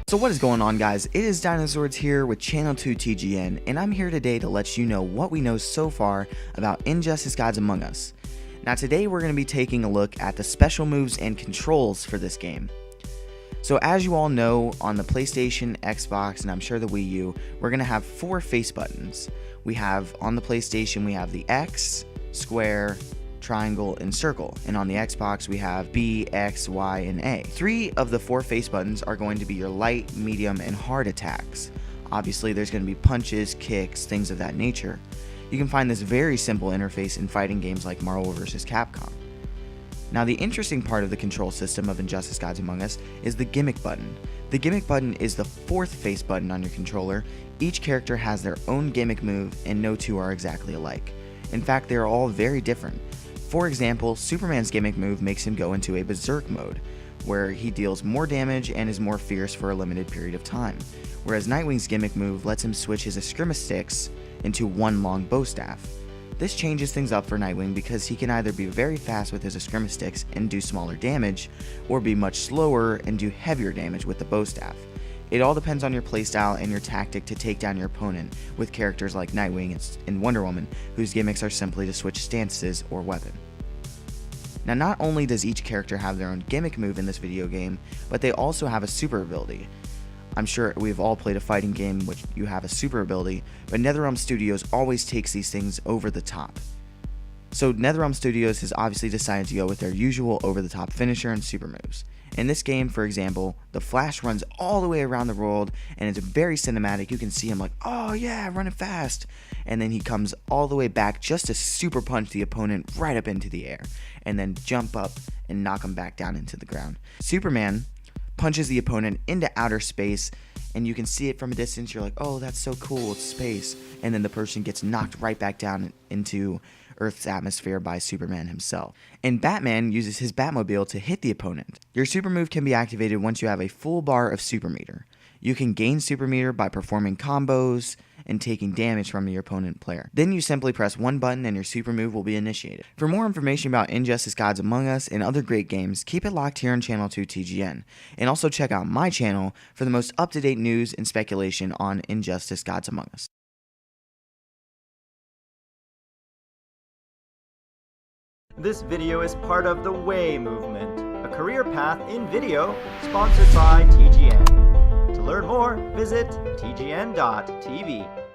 So what is going on, guys? It is Dinozords here with Channel 2 TGN, and I'm here today to let you know what we know so far about Injustice Gods Among Us. Now today we're going to be taking a look at the special moves and controls for this game. So as you all know, on the PlayStation, Xbox, and I'm sure the Wii U, we're going to have 4 face buttons. We have, on the PlayStation, we have the X, square, triangle, and circle, and on the Xbox we have B, X, Y, and A. 3 of the 4 face buttons are going to be your light, medium, and hard attacks. Obviously there's going to be punches, kicks, things of that nature. You can find this very simple interface in fighting games like Marvel vs. Capcom. Now the interesting part of the control system of Injustice Gods Among Us is the Gimmick Button. The Gimmick Button is the 4th face button on your controller. Each character has their own gimmick move and no two are exactly alike. In fact, they are all very different. For example, Superman's gimmick move makes him go into a berserk mode, where he deals more damage and is more fierce for a limited period of time, whereas Nightwing's gimmick move lets him switch his eskrima sticks into one long bow staff. This changes things up for Nightwing because he can either be very fast with his eskrima sticks and do smaller damage, or be much slower and do heavier damage with the bow staff. It all depends on your playstyle and your tactic to take down your opponent, with characters like Nightwing and Wonder Woman, whose gimmicks are simply to switch stances or weapon. Now not only does each character have their own gimmick move in this video game, but they also have a super ability. I'm sure we've all played a fighting game which you have a super ability, but NetherRealm Studios always takes these things over the top. So NetherRealm Studios has obviously decided to go with their usual over-the-top finisher and super moves. In this game, for example, the Flash runs all the way around the world and it's very cinematic. You can see him like, oh yeah, running fast. And then he comes all the way back just to super punch the opponent right up into the air and then jump up and knock him back down into the ground. Superman punches the opponent into outer space and you can see it from a distance. You're like, oh, that's so cool, it's space. And then the person gets knocked right back down into Earth's atmosphere by Superman himself. And Batman uses his Batmobile to hit the opponent. Your super move can be activated once you have a full bar of super meter. You can gain super meter by performing combos and taking damage from your opponent player. Then you simply press one button and your super move will be initiated. For more information about Injustice Gods Among Us and other great games, keep it locked here on Channel 2 TGN. And also check out my channel for the most up-to-date news and speculation on Injustice Gods Among Us. This video is part of the Way movement, a career path in video sponsored by TGN. To learn more, visit tgn.tv.